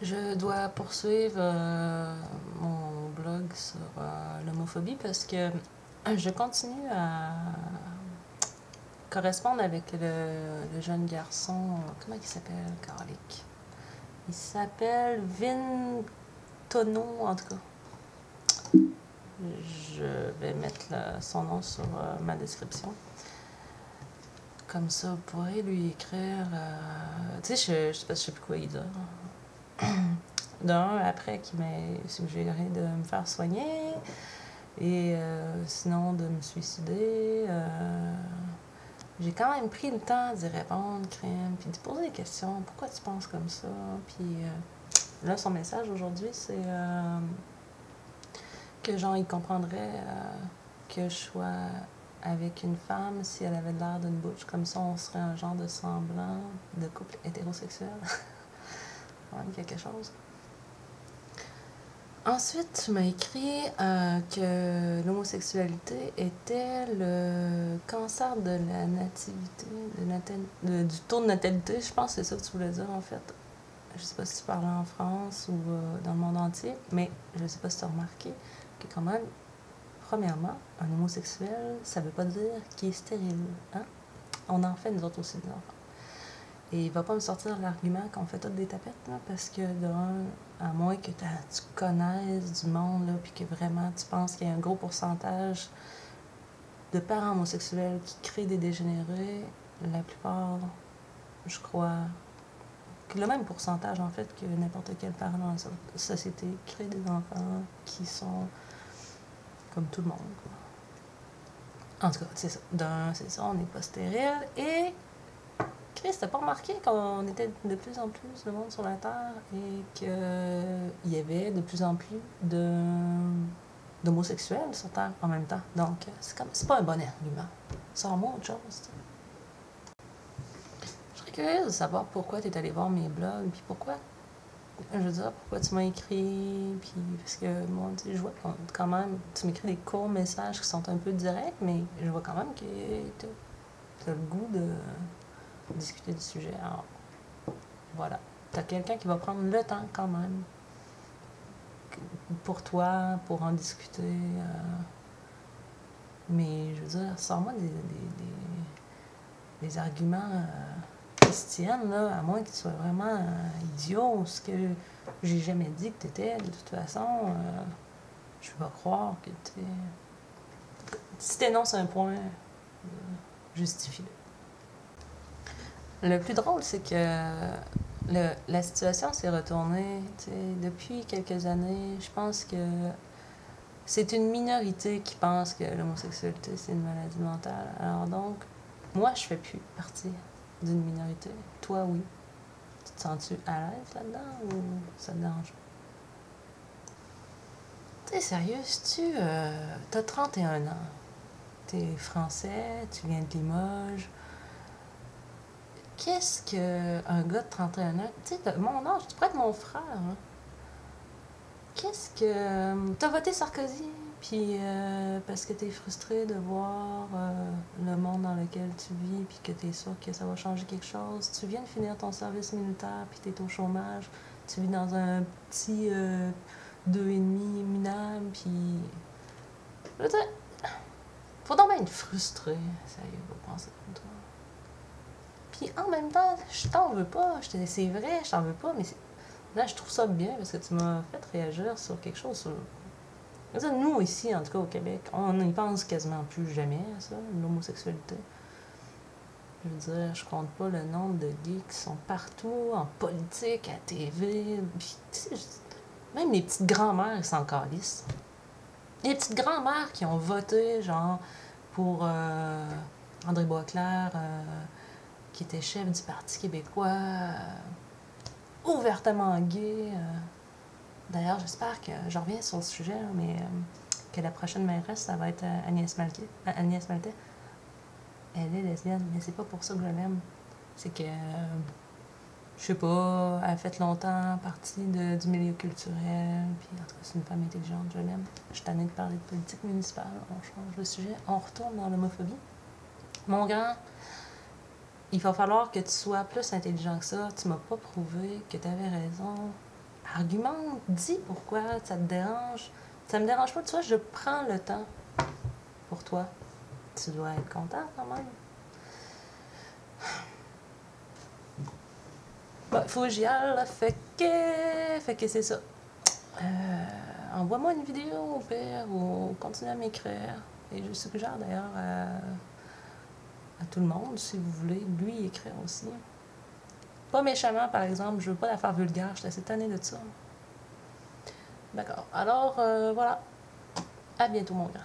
Je dois poursuivre mon blog sur l'homophobie parce que je continue à correspondre avec le jeune garçon. Comment il s'appelle, Carlick? Il s'appelle Vin Tono, en tout cas. Je vais mettre son nom sur ma description. Comme ça, vous pourrez lui écrire. Tu sais, je sais plus quoi il dire. D'un, après qu'il m'ait suggéré de me faire soigner et sinon de me suicider. J'ai quand même pris le temps d'y répondre, crème, puis de poser des questions. Pourquoi tu penses comme ça? Puis là, son message aujourd'hui, c'est que genre, il comprendrait que je sois avec une femme si elle avait l'air d'une bouche. Comme ça, on serait un genre de semblant de couple hétérosexuel. Même quelque chose. Ensuite, tu m'as écrit que l'homosexualité était le cancer de la nativité, du taux de natalité. Je pense que c'est ça que tu voulais dire en fait. Je sais pas si tu parlais en France ou dans le monde entier, mais je sais pas si tu as remarqué que quand même, premièrement, un homosexuel, ça veut pas dire qu'il est stérile. Hein? On en fait nous autres aussi des enfants. Et il va pas me sortir l'argument qu'on fait toutes des tapettes, là, parce que à moins que tu connaisses du monde, là, puis que vraiment tu penses qu'il y a un gros pourcentage de parents homosexuels qui créent des dégénérés, la plupart, je crois, que le même pourcentage en fait que n'importe quel parent dans la société crée des enfants qui sont comme tout le monde, quoi. En tout cas, c'est ça. C'est ça, on n'est pas stérile. Et Chris, t'as pas remarqué qu'on était de plus en plus de monde sur la Terre et qu'il y avait de plus en plus d'homosexuels sur Terre en même temps. Donc, c'est pas un bon argument. Sors-moi autre chose. T'sais. Je serais curieuse de savoir pourquoi t'es allé voir mes blogs, puis pourquoi. Je veux dire, pourquoi tu m'as écrit, puis parce que moi, tu sais, je vois quand même, tu m'écris des courts messages qui sont un peu directs, mais je vois quand même que t'as le goût de discuter du sujet. Alors, voilà. T'as quelqu'un qui va prendre le temps quand même pour toi, pour en discuter. Mais je veux dire, sors-moi des arguments qui se tiennent, là, à moins que tu sois vraiment idiot ou ce que j'ai jamais dit que t'étais. De toute façon, je vais croire que t'es. Si t'énonces un point, justifie-le. Le plus drôle, c'est que la situation s'est retournée. Depuis quelques années, je pense que c'est une minorité qui pense que l'homosexualité, c'est une maladie mentale. Alors donc, moi, je fais plus partie d'une minorité. Toi, oui. Tu te sens-tu à l'aise là-dedans ou ça te dérange? T'es sérieux, si tu t'as 31 ans, t'es français, tu viens de Limoges, qu'est-ce qu'un gars de 31 ans, tu sais, mon âge, tu pourrais être mon frère, hein? Qu'est-ce que. T'as voté Sarkozy, puis parce que t'es frustré de voir le monde dans lequel tu vis, puis que t'es sûr que ça va changer quelque chose. Tu viens de finir ton service militaire, puis t'es au chômage. Tu vis dans un petit 2,5 minable, puis. Je veux dire, faut donc bien être frustré, sérieux, pour penser comme toi. Puis en même temps, je t'en veux pas. C'est vrai, je t'en veux pas, mais là, je trouve ça bien parce que tu m'as fait réagir sur quelque chose. Nous, ici, en tout cas au Québec, on n'y pense quasiment plus jamais à ça, l'homosexualité. Je veux dire, je compte pas le nombre de gays qui sont partout, en politique, à TV. Puis, tu sais, même les petites grand-mères, ils s'en calissent. Les petites grand-mères qui ont voté, genre, pour André Boisclair, qui était chef du Parti québécois, ouvertement gay. D'ailleurs, j'espère que, je reviens sur le sujet, mais que la prochaine mairesse, ça va être Agnès Maltais. Agnès Maltais, elle est lesbienne, mais c'est pas pour ça que je l'aime. C'est que, je sais pas, elle a fait longtemps partie du milieu culturel, puis en tout cas, c'est une femme intelligente, je l'aime. Je suis tannée de parler de politique municipale, on change de sujet, on retourne dans l'homophobie. Mon grand, il va falloir que tu sois plus intelligent que ça. Tu m'as pas prouvé que tu avais raison Argumente, dis pourquoi ça te dérange. Ça me dérange pas, tu vois, je prends le temps pour toi. Tu dois être content quand même. Bon, faut que j'y aille, là, fait que c'est ça. Envoie-moi une vidéo au pire ou continue à m'écrire. Et je suggère d'ailleurs à tout le monde, si vous voulez, lui écrire aussi. Pas méchamment, par exemple, je veux pas la faire vulgaire, je suis assez tannée de ça. D'accord. Alors, voilà. À bientôt, mon grand.